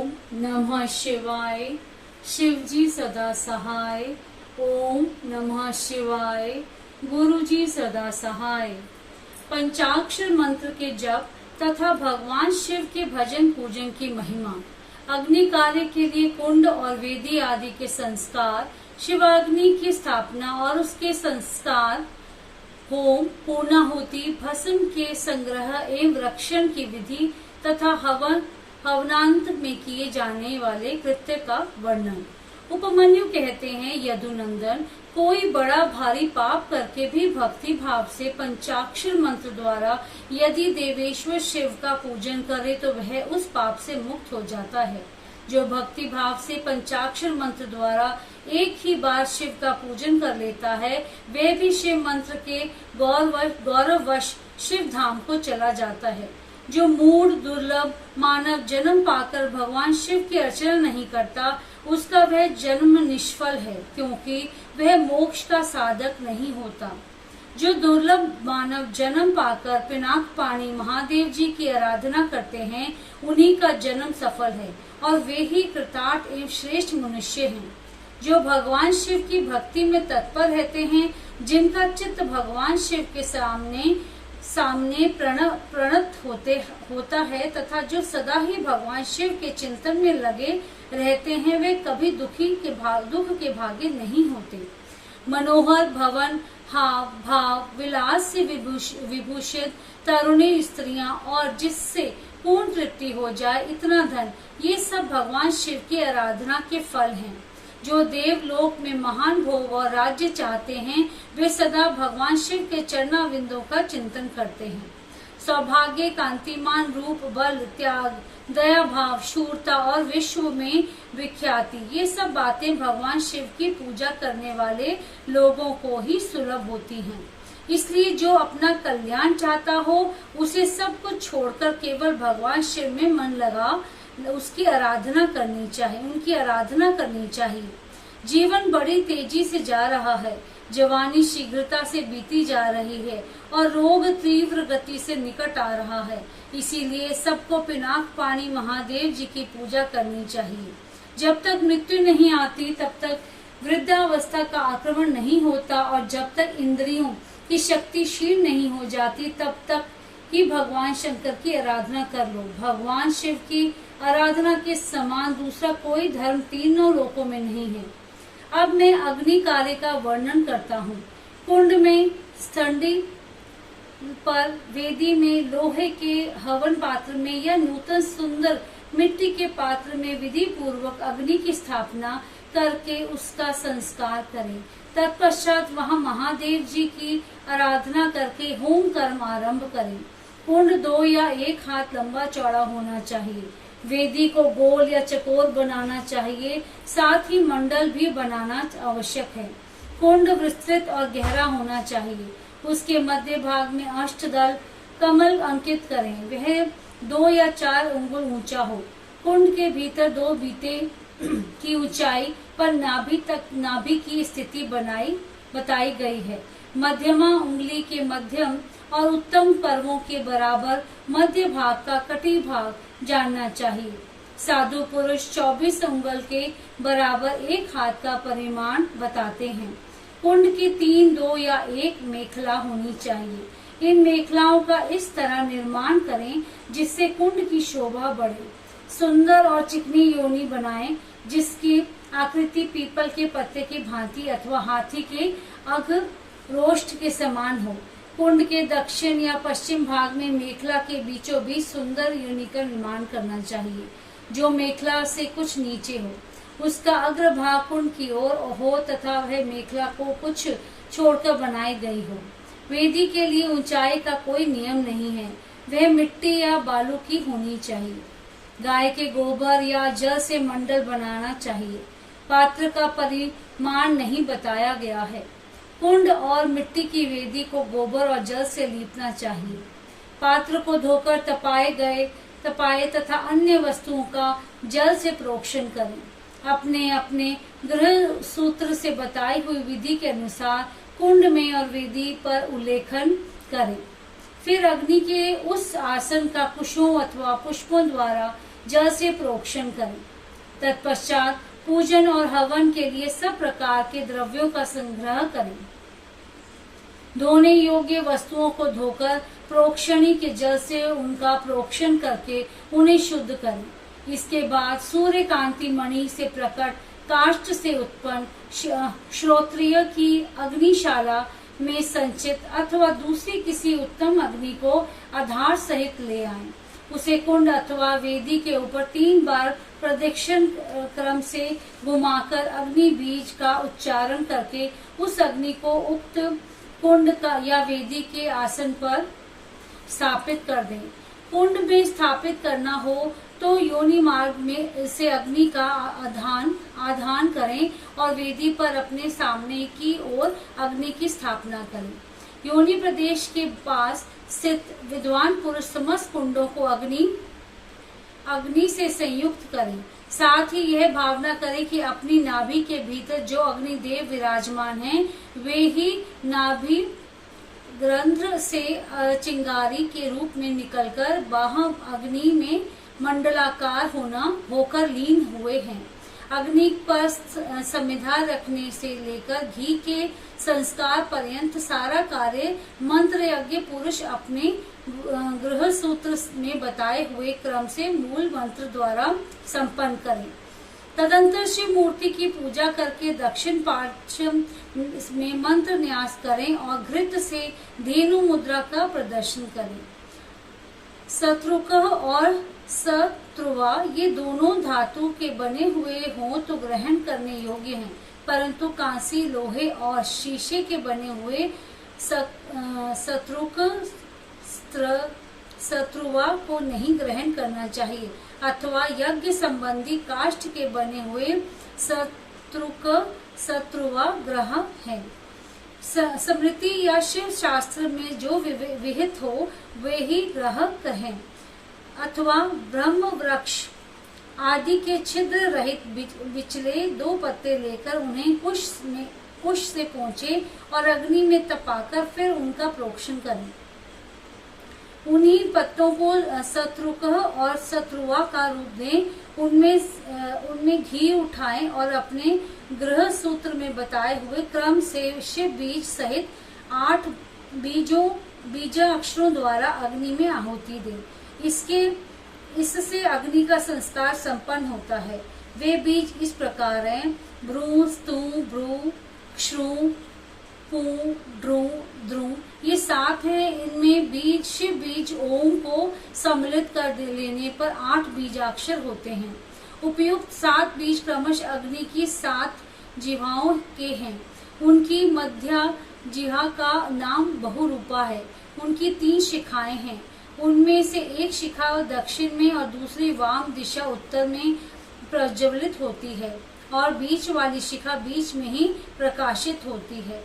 ओम नमः शिवाय। शिवजी सदा सहाय। ओम नमः शिवाय। गुरुजी सदा सहाय। पंचाक्षर मंत्र के जप तथा भगवान शिव के भजन पूजन की महिमा। अग्नि कार्य के लिए कुंड और वेदी आदि के संस्कार, शिवाग्नि की स्थापना और उसके संस्कार, होम, पूर्णाहुति, भस्म के संग्रह एवं रक्षण की विधि तथा हवनांत में किए जाने वाले कृत्य का वर्णन। उपमन्यु कहते हैं, यदुनंदन, कोई बड़ा भारी पाप करके भी भक्ति भाव से पंचाक्षर मंत्र द्वारा यदि देवेश्वर शिव का पूजन करे तो वह उस पाप से मुक्त हो जाता है। जो भक्ति भाव से पंचाक्षर मंत्र द्वारा एक ही बार शिव का पूजन कर लेता है, वह भी शिव मंत्र के गौरववश शिव धाम को चला जाता है। जो मूढ़ दुर्लभ मानव जन्म पाकर भगवान शिव की अर्चना नहीं करता, उसका वह जन्म निष्फल है, क्योंकि वह मोक्ष का साधक नहीं होता। जो दुर्लभ मानव जन्म पाकर पिनाक पानी महादेव जी की आराधना करते हैं, उन्हीं का जन्म सफल है और वे ही कृतार्थ एवं श्रेष्ठ मनुष्य हैं। जो भगवान शिव की भक्ति में तत्पर रहते हैं, जिनका चित्त भगवान शिव के सामने प्रणत होता है तथा जो सदा ही भगवान शिव के चिंतन में लगे रहते हैं, वे कभी दुख के भागी नहीं होते। मनोहर भवन, हाव भाव, विलास से विभूषित तरुणी स्त्रियां और जिससे पूर्ण तृप्ति हो जाए इतना धन, ये सब भगवान शिव की आराधना के फल हैं। जो देवलोक में महान भोग और राज्य चाहते हैं, वे सदा भगवान शिव के चरणाविंदों का चिंतन करते हैं। सौभाग्य, कांतिमान रूप, बल, त्याग, दया भाव, शूरता और विश्व में विख्याति, ये सब बातें भगवान शिव की पूजा करने वाले लोगों को ही सुलभ होती हैं। इसलिए जो अपना कल्याण चाहता हो, उसे सब कुछ छोड़कर केवल भगवान शिव में मन लगा उसकी आराधना करनी चाहिए, उनकी आराधना करनी चाहिए। जीवन बड़ी तेजी से जा रहा है, जवानी शीघ्रता से बीती जा रही है और रोग तीव्र गति से निकट आ रहा है। इसीलिए सबको पिनाक पानी महादेव जी की पूजा करनी चाहिए। जब तक मृत्यु नहीं आती, तब तक वृद्धावस्था का आक्रमण नहीं होता और जब तक इंद्रियों की शक्ति क्षीण नहीं हो जाती, तब तक ही भगवान शंकर की आराधना कर लो। भगवान शिव की आराधना के समान दूसरा कोई धर्म तीनों लोकों में नहीं है। अब मैं अग्नि कार्य का वर्णन करता हूँ। कुंड में, स्थंडी पर, वेदी में, लोहे के हवन पात्र में या नूतन सुंदर मिट्टी के पात्र में विधि पूर्वक अग्नि की स्थापना करके उसका संस्कार करें। तत्पश्चात वहां महादेव जी की आराधना करके होम कर्म आरंभ करें। कुंड 2 या 1 हाथ लंबा चौड़ा होना चाहिए। वेदी को गोल या चकोर बनाना चाहिए, साथ ही मंडल भी बनाना आवश्यक है। कुंड विस्तृत और गहरा होना चाहिए। उसके मध्य भाग में अष्टदल कमल अंकित करें। वह 2 या 4 अंगुल ऊंचा हो। कुंड के भीतर 2 बीते की ऊंचाई पर नाभि की स्थिति बताई गई है। मध्यमा उंगली के मध्यम और उत्तम पर्वों के बराबर मध्य भाग का कटी भाग जानना चाहिए। साधु पुरुष 24 अंगुल के बराबर 1 हाथ का परिमाण बताते हैं। कुंड की 3, 2 या 1 मेखला होनी चाहिए। इन मेखलाओं का इस तरह निर्माण करें जिससे कुंड की शोभा बढ़े। सुंदर और चिकनी योनि बनाएं, जिसकी आकृति पीपल के पत्ते की भांति अथवा हाथी के अग्र रोष्ट के समान हो। कुंड के दक्षिण या पश्चिम भाग में मेखला के बीचों बीच सुंदर योनि का निर्माण करना चाहिए, जो मेखला से कुछ नीचे हो। उसका अग्र भाग कुंड की ओर हो तथा वह मेखला को कुछ छोड़कर बनाई गई हो। वेदी के लिए ऊंचाई का कोई नियम नहीं है, वह मिट्टी या बालू की होनी चाहिए। गाय के गोबर या जल से मंडल बनाना चाहिए। पात्र का परिमाण नहीं बताया गया है। कुंड और मिट्टी की वेदी को गोबर और जल से लीपना चाहिए। पात्र को धोकर तपाए तथा अन्य वस्तुओं का जल से प्रोक्षण करें। अपने अपने गृह सूत्र से बताई हुई विधि के अनुसार कुंड में और वेदी पर उल्लेखन करें। फिर अग्नि के उस आसन का कुशों अथवा पुष्पों द्वारा जल से प्रोक्षण करें। तत्पश्चात पूजन और हवन के लिए सब प्रकार के द्रव्यों का संग्रह करें। धोने योग्य वस्तुओं को धोकर प्रोक्षणी के जल से उनका प्रोक्षण करके उन्हें शुद्ध करें। इसके बाद सूर्य कांति मणि से प्रकट काष्ठ से उत्पन्न श्रोत्रिय की अग्निशाला में संचित अथवा दूसरी किसी उत्तम अग्नि को आधार सहित ले आएं। उसे कुंड अथवा वेदी के ऊपर 3 बार प्रदक्षिण क्रम से घुमाकर अग्नि बीज का उच्चारण करके उस अग्नि को उक्त कुंड का या वेदी के आसन पर स्थापित कर दें। कुंड में स्थापित करना हो तो योनि मार्ग में से अग्नि का आधान करें और वेदी पर अपने सामने की ओर अग्नि की स्थापना करें। योनि प्रदेश के पास स्थित विद्वान पुरुष समस्त कुंडों को अग्नि से संयुक्त करें। साथ ही यह भावना करें कि अपनी नाभि के भीतर जो अग्निदेव विराजमान हैं, वे ही नाभि ग्रंथ से चिंगारी के रूप में निकलकर बाह्य अग्नि में मंडलाकार होकर लीन हुए हैं। अग्नि पर समिधा रखने से लेकर घी के संस्कार पर्यंत सारा कार्य मंत्र यज्ञ पुरुष अपने गृह सूत्र में बताए हुए क्रम से मूल मंत्र द्वारा संपन्न करें। तदंतर शिव मूर्ति की पूजा करके दक्षिण पार्श्व में मंत्र न्यास करें और घृत से धेनु मुद्रा का प्रदर्शन करें। शत्रुक और शत्रुवा ये दोनों धातु के बने हुए हों तो ग्रहण करने योग्य हैं, परंतु कांसी, लोहे और शीशे के बने हुए शत्रुक शत्रुवा को नहीं ग्रहण करना चाहिए, अथवा यज्ञ संबंधी काष्ठ के बने हुए शत्रुक शत्रुवा ग्रह है। स्मृति या शिव शास्त्र में जो विहित हो वे ही ग्रह कहें, अथवा ब्रह्म वृक्ष आदि के छिद्र रहित बिचले 2 पत्ते लेकर उन्हें कुश से पोंछे और अग्नि में तपाकर फिर उनका प्रोक्षण करें। उन्हीं पत्तों को शत्रुक और शत्रुवा का रूप दें। उनमें घी उठाएं और अपने गृह सूत्र में बताए हुए क्रम से शिव बीज सहित 8 बीज अक्षरों द्वारा अग्नि में आहुति दें। इससे अग्नि का संस्कार संपन्न होता है। वे बीज इस प्रकार हैं: भ्रू, स्तु, भ्रू, क्षु, पू, ड्रू, ध्रु। ये 7 है। इनमें बीज शिव बीज ओम को सम्मिलित कर लेने पर 8 बीजाक्षर होते हैं। उपयुक्त 7 बीज क्रमश अग्नि की 7 जिह्वाओं के हैं। उनकी मध्य जिह्वा का नाम बहुरूपा है। उनकी 3 शिखाएं हैं। उनमें से एक शिखा दक्षिण में और दूसरी वाम दिशा उत्तर में प्रज्वलित होती है और बीच वाली शिखा बीच में ही प्रकाशित होती है।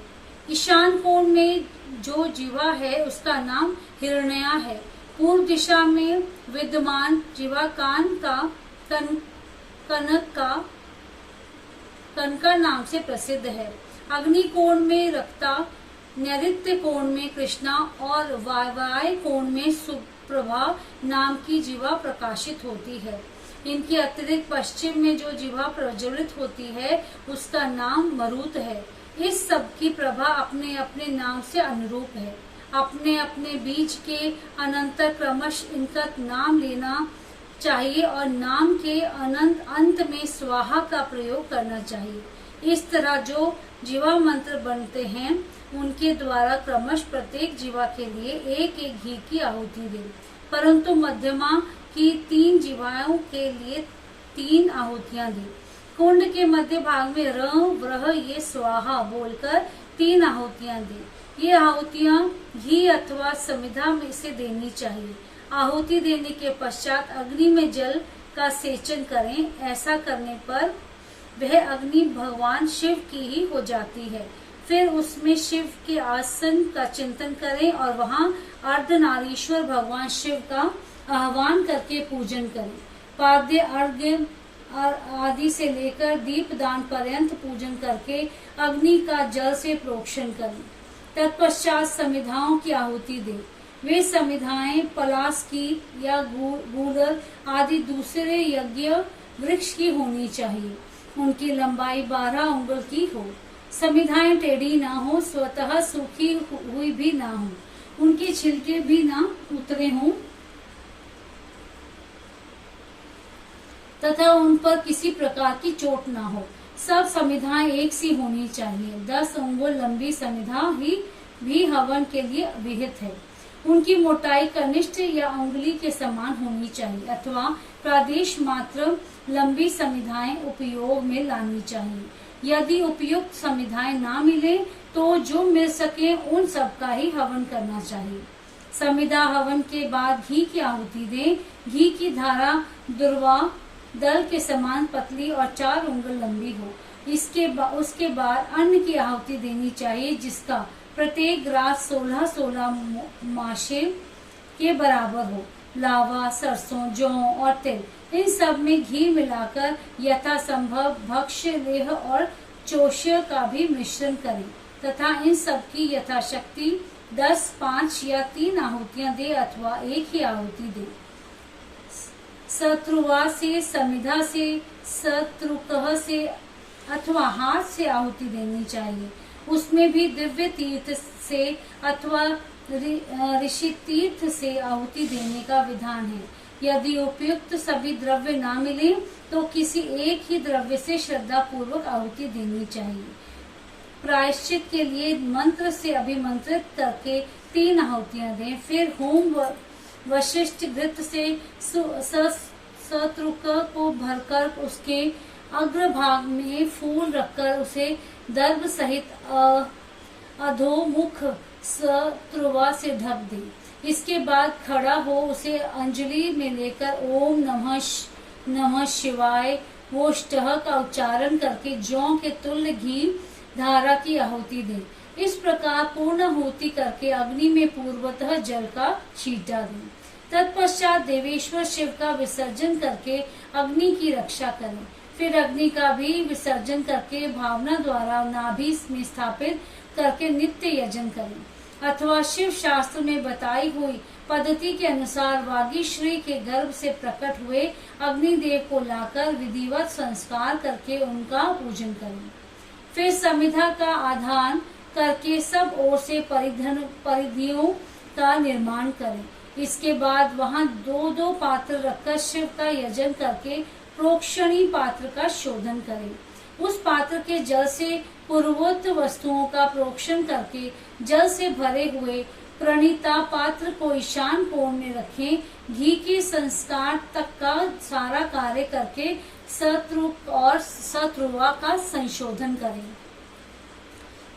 ईशान कोण में जो जिह्वा है उसका नाम हिरण्या है। पूर्व दिशा में विद्यमान जिह्वा कान का कनका नाम से प्रसिद्ध है। अग्नि कोण में रक्ता, नैऋत्य कोण में कृष्णा और वायव्य कोण में सुप्रभा नाम की जिह्वा प्रकाशित होती है। इनके अतिरिक्त पश्चिम में जो जिह्वा प्रज्वलित होती है उसका नाम मरुत है। इस सब की प्रभा अपने अपने नाम से अनुरूप है। अपने अपने बीज के अनंतर क्रमश इनका नाम लेना चाहिए और नाम के अंत में स्वाहा का प्रयोग करना चाहिए। इस तरह जो जिह्वा मंत्र बनते हैं उनके द्वारा क्रमश प्रत्येक जिह्वा के लिए 1-1 घी की आहुति दें, परंतु मध्यमा की 3 जिह्वाओं के लिए 3 आहुतियां दें। कुंड के मध्य भाग में र, व्रह ये स्वाहा बोलकर 3 आहुतियां दें। ये आहुतियां घी अथवा समिधा में से देनी चाहिए। आहुति देने के पश्चात अग्नि में जल का सेचन करें। ऐसा करने पर वह अग्नि भगवान शिव की ही हो जाती है। फिर उसमें शिव के आसन का चिंतन करें और वहां अर्धनारीश्वर भगवान शिव का आह्वान करके पूजन करें। पाद्य अर्घ्य आदि से लेकर दीपदान पर्यंत पूजन करके अग्नि का जल से प्रोक्षण करें। तत्पश्चात समिधाओं की आहुति दें। वे समिधाएं पलास की या गूलर आदि दूसरे यज्ञ वृक्ष की होनी चाहिए। उनकी लंबाई 12 उंगल की हो। समिधाएं टेढ़ी ना हो, स्वतः सूखी हुई भी ना हो, उनके छिलके भी ना उतरे हों तथा उन पर किसी प्रकार की चोट ना हो। सब समिधाएं एक सी होनी चाहिए। 10 उंगल लंबी समिधा ही भी हवन के लिए विहित है। उनकी मोटाई कनिष्ठ या उंगली के समान होनी चाहिए अथवा प्रादेश मात्र लंबी समिधाएं उपयोग में लानी चाहिए। यदि उपयुक्त समिधाएं ना मिले तो जो मिल सके उन सब का ही हवन करना चाहिए। समिधा हवन के बाद घी की आहुति दें। घी की धारा दुर्वा दल के समान पतली और 4 उंगल लंबी हो। उसके बाद अन्न की आहुति देनी चाहिए, जिसका प्रत्येक ग्रास 16-16 माशे के बराबर हो। लावा, सरसों, जौ और तिल, इन सब में घी मिलाकर यथासंभव भक्ष्य, लेह और चोष्य का भी मिश्रण करें तथा इन सब की यथाशक्ति 10, 5 या 3 आहुतियां दे अथवा एक ही आहुति दे। शत्रुवा से, समिधा से, शत्रुकह से अथवा हाथ से आहुति देनी चाहिए। उसमें भी दिव्य तीर्थ से अथवा ऋषि तीर्थ से आहुति देने का विधान है। यदि उपयुक्त सभी द्रव्य ना मिले तो किसी एक ही द्रव्य से श्रद्धा पूर्वक आहुति देनी चाहिए। प्रायश्चित के लिए मंत्र से अभिमंत्रित करके 3 आहुतियां दें। फिर होम वशिष्ठ घृत से शत्रुक को भरकर उसके अग्रभाग में फूल रखकर उसे दर्भ सहित अधोमुख शत्रुवा से ढक दे। इसके बाद खड़ा हो उसे अंजलि में लेकर ओम नमः शिवाय वोष्टः का उच्चारण करके जौ के तुल्य घी धारा की आहुति दे। इस प्रकार पूर्ण आहुति करके अग्नि में पूर्वतः जल का छींटा दें। तत्पश्चात देवेश्वर शिव का विसर्जन करके अग्नि की रक्षा करें। फिर अग्नि का भी विसर्जन करके भावना द्वारा नाभि में स्थापित करके नित्य यजन करें अथवा शिव शास्त्र में बताई हुई पद्धति के अनुसार वागीश्वरी के गर्भ से प्रकट हुए अग्निदेव को लाकर विधिवत संस्कार करके उनका पूजन करें। फिर समिधा का आधान करके सब ओर से परिधियों का निर्माण करें। इसके बाद वहां 2-2 पात्र रखकर शिव का यजन करके प्रोक्षणी पात्र का शोधन करें। उस पात्र के जल से पूर्वोक्त वस्तुओं का प्रोक्षण करके जल से भरे हुए प्रणीता पात्र को ईशान कोण में रखें। घी के संस्कार तक का सारा कार्य करके शत्रुक और शत्रुवा का संशोधन करें।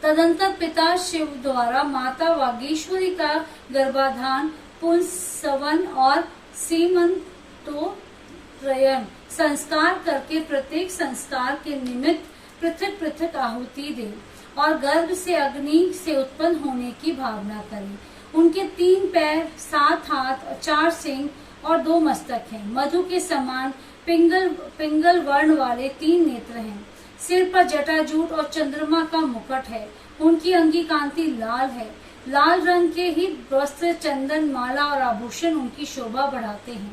तदंतर पिता शिव द्वारा माता वागीश्वरी का गर्भाधान, पुंसवन और सीमंतोत्तरयन संस्कार करके प्रत्येक संस्कार के निमित्त पृथक पृथक आहुति दें और गर्भ से अग्नि से उत्पन्न होने की भावना करें। उनके 3 पैर, 7 हाथ, 4 सिंह और 2 मस्तक हैं। मधु के समान पिंगल वर्ण वाले 3 नेत्र हैं। सिर पर जटाजूट और चंद्रमा का मुकुट है। उनकी अंगी कांति लाल है। लाल रंग के ही वस्त्र, चंदन, माला और आभूषण उनकी शोभा बढ़ाते हैं।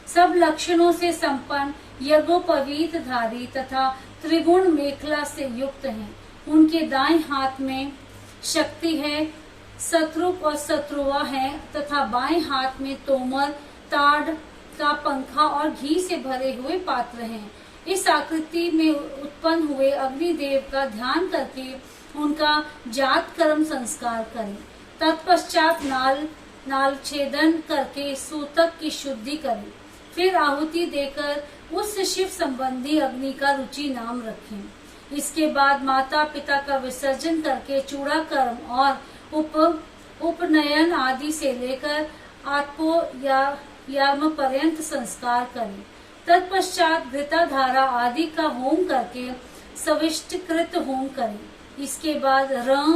सब लक्षणों से संपन्न, यज्ञोपवीत धारी तथा त्रिगुण मेखला से युक्त हैं। उनके दाएं हाथ में शक्ति है, शत्रुक और शत्रुवा है तथा बाएं हाथ में तोमर, ताड़ का पंखा और घी से भरे हुए पात्र हैं। इस आकृति में उत्पन्न हुए अग्निदेव का ध्यान करके उनका जात कर्म संस्कार करें। तत्पश्चात नाल छेदन करके सूतक की शुद्धि करें। फिर आहुति देकर उस शिव संबंधी अग्नि का रुचि नाम रखें। इसके बाद माता पिता का विसर्जन करके चूड़ा कर्म और उपनयन आदि से लेकर आत्पो याम पर्यंत संस्कार करें। तत्पश्चात घृताधारा आदि का होम करके सविष्टकृत होम करें। इसके बाद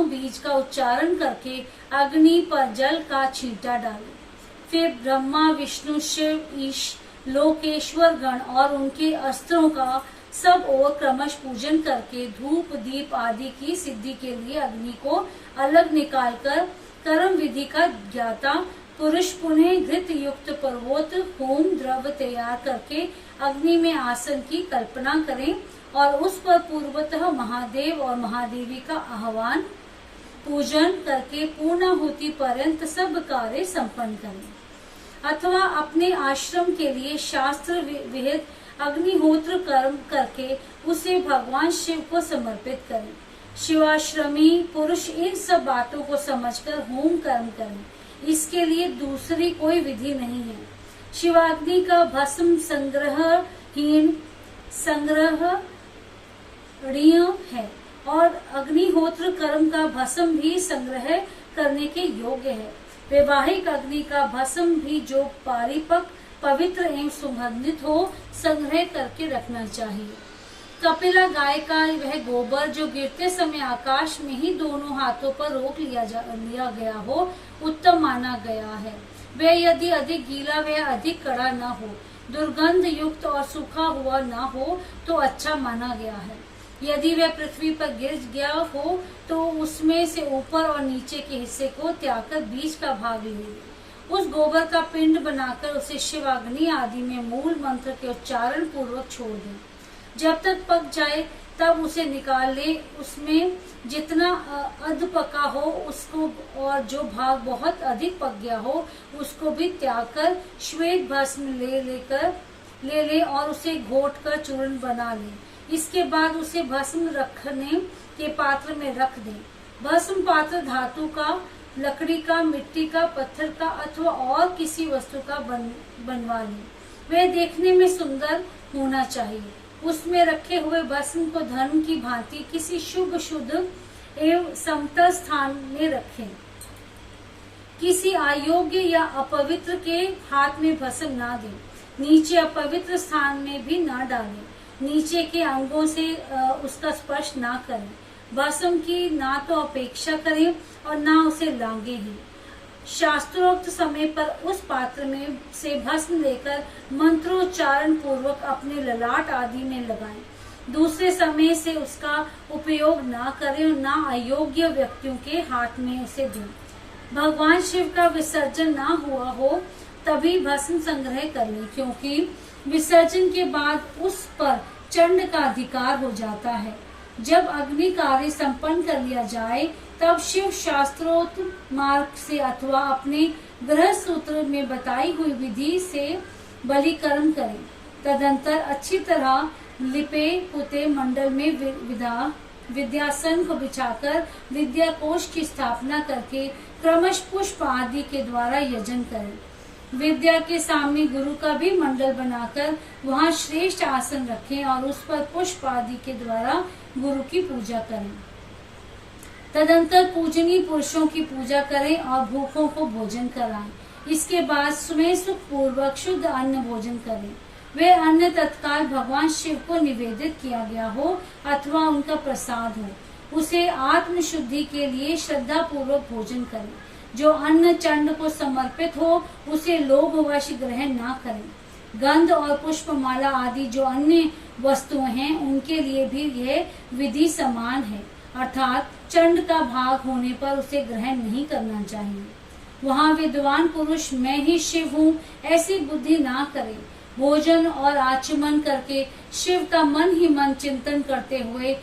बीज का उच्चारण करके अग्नि पर जल का छींटा डालें। फिर ब्रह्मा, विष्णु, शिव, ईश, लोकेश्वर गण और उनके अस्त्रों का सब ओर क्रमश पूजन करके धूप दीप आदि की सिद्धि के लिए अग्नि को अलग निकालकर कर्म विधि का ज्ञाता पुरुष पुनः घृत युक्त पर्वत होम द्रव्य तैयार करके अग्नि में आसन की कल्पना करें और उस पर पूर्वतः महादेव और महादेवी का आह्वान पूजन करके पूर्णाहुति पर्यंत सब कार्य संपन्न करें। अथवा अपने आश्रम के लिए शास्त्र विहित अग्निहोत्र कर्म करके उसे भगवान शिव को समर्पित करें। शिवाश्रमी पुरुष इन सब बातों को समझकर होम कर्म करें, इसके लिए दूसरी कोई विधि नहीं है। शिवाग्नि का भस्म संग्रहहीन संग्रहणीय है और अग्निहोत्र कर्म का भस्म भी संग्रह करने के योग्य है। वैवाहिक अग्नि का भस्म भी जो पारिपक पवित्र एवं सुगंधित हो संग्रह करके रखना चाहिए। कपिला गाय का वह गोबर जो गिरते समय आकाश में ही दोनों हाथों पर रोक लिया गया हो उत्तम माना गया है। वह यदि अधिक गीला व अधिक कड़ा न हो, दुर्गंध युक्त और सूखा हुआ न हो तो अच्छा माना गया है। यदि वह पृथ्वी पर गिर गया हो तो उसमें से ऊपर और नीचे के हिस्से को त्याग कर बीच का भाग ले उस गोबर का पिंड बनाकर उसे शिवाग्नि आदि में मूल मंत्र के उच्चारण पूर्वक छोड़ दें। जब तक पक जाए तब उसे निकाल ले। उसमें जितना अध पका हो उसको और जो भाग बहुत अधिक पक गया हो उसको भी त्याग कर श्वेत भस्म ले ले और उसे घोट कर चूर्ण बना ले। इसके बाद उसे भस्म रखने के पात्र में रख दें। भस्म पात्र धातु का, लकड़ी का, मिट्टी का, पत्थर का अथवा और किसी वस्तु का बनवा लें। वह देखने में सुंदर होना चाहिए। उसमें रखे हुए भस्म को धर्म की भांति किसी शुभ शुद्ध एवं समतल स्थान में रखें। किसी अयोग्य या अपवित्र के हाथ में भस्म ना दें। नीचे अपवित्र स्थान में भी ना डालें। नीचे के अंगों से उसका स्पर्श ना करें। भस्म की ना तो अपेक्षा करें और ना उसे लांगे ही। शास्त्रोक्त समय पर उस पात्र में से भस्म लेकर मंत्रोच्चारण पूर्वक अपने ललाट आदि में लगाएं। दूसरे समय से उसका उपयोग ना करें और ना अयोग्य व्यक्तियों के हाथ में उसे दें। भगवान शिव का विसर्जन ना हुआ हो तभी भस्म संग्रह कर लें, क्योंकि विसर्जन के बाद उस पर चंड का अधिकार हो जाता है। जब अग्नि कार्य संपन्न कर लिया जाए तब शिव शास्त्रोक्त मार्ग से अथवा अपने ग्रह सूत्र में बताई हुई विधि से बलिकर्म करें। तदंतर अच्छी तरह लिपे पुते मंडल में विद्यासन को बिछाकर विद्या कोश की स्थापना करके क्रमश पुष्प आदि के द्वारा यजन करें। विद्या के सामने गुरु का भी मंडल बनाकर वहां श्रेष्ठ आसन रखें और उस पर पुष्प आदि के द्वारा गुरु की पूजा करें। तदंतर पूजनीय पुरुषों की पूजा करें और भूखों को भोजन कराएं। इसके बाद स्वयं सुख पूर्वक शुद्ध अन्न भोजन करें। वे अन्न तत्काल भगवान शिव को निवेदित किया गया हो अथवा उनका प्रसाद हो। उसे आत्म शुद्धि के लिए श्रद्धा पूर्वक भोजन करें। जो अन्न चंड को समर्पित हो उसे लोभवश ग्रहण न करें। गंध और पुष्पमाला आदि जो अन्य वस्तुएं हैं उनके लिए भी यह विधि समान है, अर्थात चंड का भाग होने पर उसे ग्रहण नहीं करना चाहिए। वहाँ विद्वान पुरुष मैं ही शिव हूँ ऐसी बुद्धि ना करे। भोजन और आचमन करके शिव का मन ही मन चिंतन करते हुए